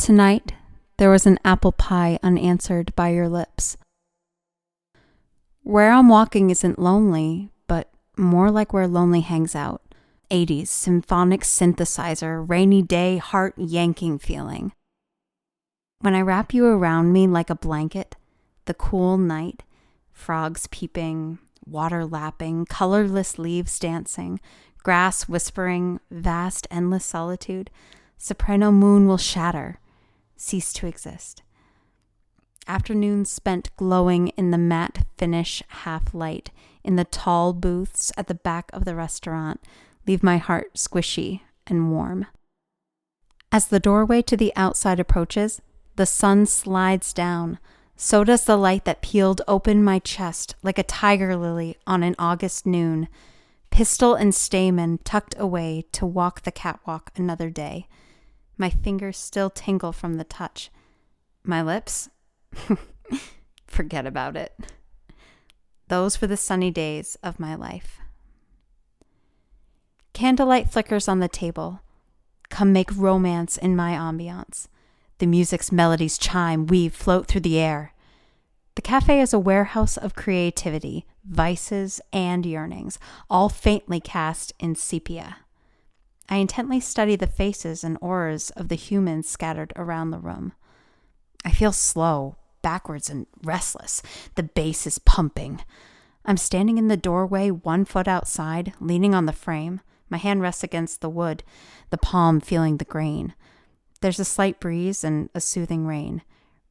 Tonight, there was an apple pie unanswered by your lips. Where I'm walking isn't lonely, but more like where lonely hangs out. 80s symphonic synthesizer, rainy day, heart yanking feeling. When I wrap you around me like a blanket, the cool night, frogs peeping, water lapping, colorless leaves dancing, grass whispering, vast endless solitude, soprano moon will shatter, cease to exist. Afternoons spent glowing in the matte finish half-light in the tall booths at the back of the restaurant leave my heart squishy and warm. As the doorway to the outside approaches, the sun slides down. So does the light that peeled open my chest like a tiger lily on an August noon, pistol and stamen tucked away to walk the catwalk another day. My fingers still tingle from the touch. My lips? Forget about it. Those were the sunny days of my life. Candlelight flickers on the table. Come make romance in my ambiance. The music's melodies chime, weave, float through the air. The cafe is a warehouse of creativity, vices, and yearnings, all faintly cast in sepia. I intently study the faces and auras of the humans scattered around the room. I feel slow, backwards, and restless. The bass is pumping. I'm standing in the doorway, 1 foot outside, leaning on the frame. My hand rests against the wood, the palm feeling the grain. There's a slight breeze and a soothing rain.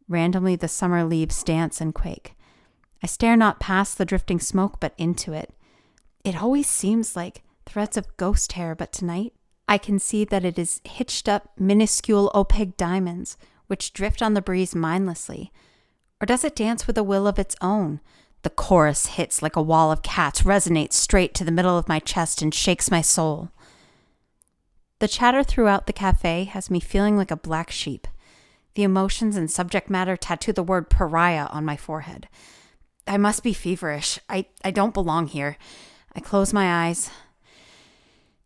Randomly, the summer leaves dance and quake. I stare not past the drifting smoke, but into it. It always seems like threads of ghost hair, but tonight, I can see that it is hitched up minuscule opaque diamonds, which drift on the breeze mindlessly. Or does it dance with a will of its own? The chorus hits like a wall of cats, resonates straight to the middle of my chest and shakes my soul. The chatter throughout the cafe has me feeling like a black sheep. The emotions and subject matter tattoo the word pariah on my forehead. I must be feverish. I don't belong here. I close my eyes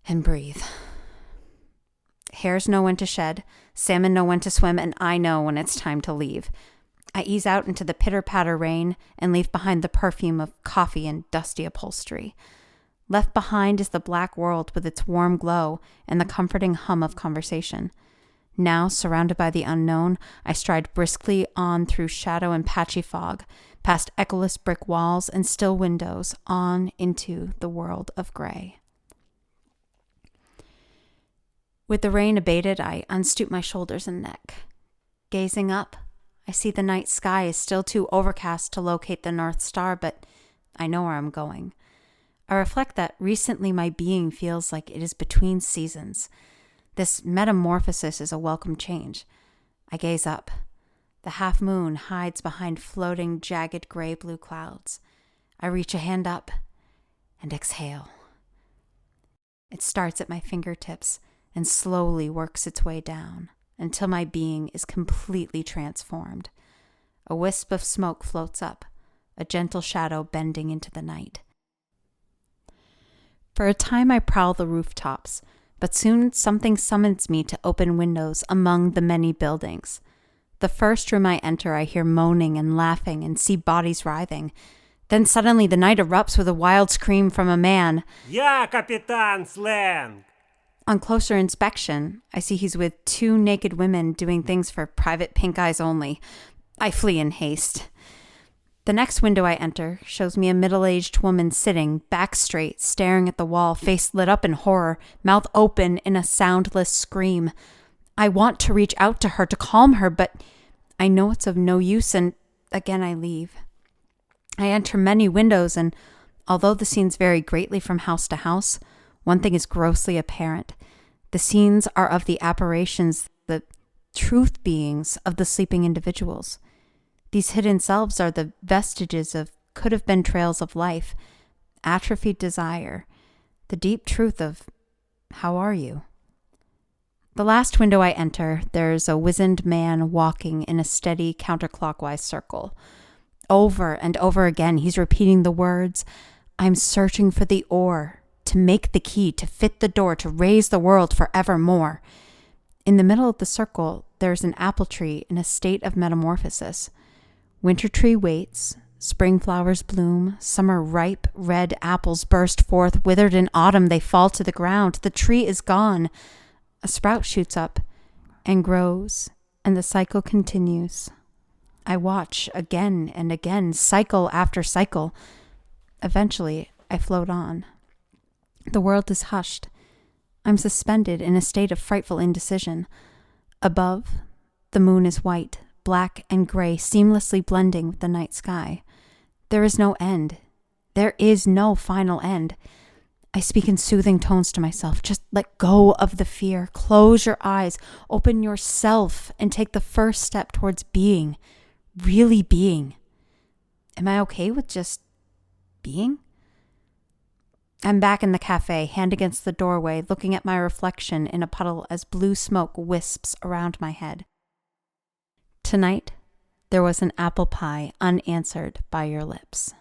and breathe. Hares know when to shed, salmon know when to swim, and I know when it's time to leave. I ease out into the pitter-patter rain and leave behind the perfume of coffee and dusty upholstery. Left behind is the black world with its warm glow and the comforting hum of conversation. Now, surrounded by the unknown, I stride briskly on through shadow and patchy fog, past echoless brick walls and still windows, on into the world of gray. With the rain abated, I unstoop my shoulders and neck. Gazing up, I see the night sky is still too overcast to locate the North Star, but I know where I'm going. I reflect that recently my being feels like it is between seasons. This metamorphosis is a welcome change. I gaze up. The half moon hides behind floating, jagged gray-blue clouds. I reach a hand up and exhale. It starts at my fingertips and slowly works its way down until my being is completely transformed. A wisp of smoke floats up, a gentle shadow bending into the night. For a time I prowl the rooftops, but soon something summons me to open windows among the many buildings. The first room I enter, I hear moaning and laughing and see bodies writhing. Then suddenly the night erupts with a wild scream from a man. Я капитан Сленг! On closer inspection, I see he's with 2 naked women doing things for private pink eyes only. I flee in haste. The next window I enter shows me a middle-aged woman sitting, back straight, staring at the wall, face lit up in horror, mouth open in a soundless scream. I want to reach out to her to calm her, but I know it's of no use, and again I leave. I enter many windows, and although the scenes vary greatly from house to house, one thing is grossly apparent. The scenes are of the apparitions, the truth beings of the sleeping individuals. These hidden selves are the vestiges of could-have-been trails of life, atrophied desire, the deep truth of, how are you? The last window I enter, there's a wizened man walking in a steady counterclockwise circle. Over and over again, he's repeating the words, I'm searching for the ore, to make the key, to fit the door, to raise the world forevermore. In the middle of the circle, there's an apple tree in a state of metamorphosis. Winter tree waits, spring flowers bloom, summer ripe red apples burst forth, withered in autumn they fall to the ground. The tree is gone. A sprout shoots up and grows, and the cycle continues. I watch again and again, cycle after cycle. Eventually, I float on. The world is hushed. I'm suspended in a state of frightful indecision. Above, the moon is white, black and gray, seamlessly blending with the night sky. There is no end. There is no final end. I speak in soothing tones to myself. Just let go of the fear. Close your eyes. Open yourself and take the first step towards being. Really being. Am I okay with just being? I'm back in the cafe, hand against the doorway, looking at my reflection in a puddle as blue smoke wisps around my head. Tonight, there was an apple pie unanswered by your lips.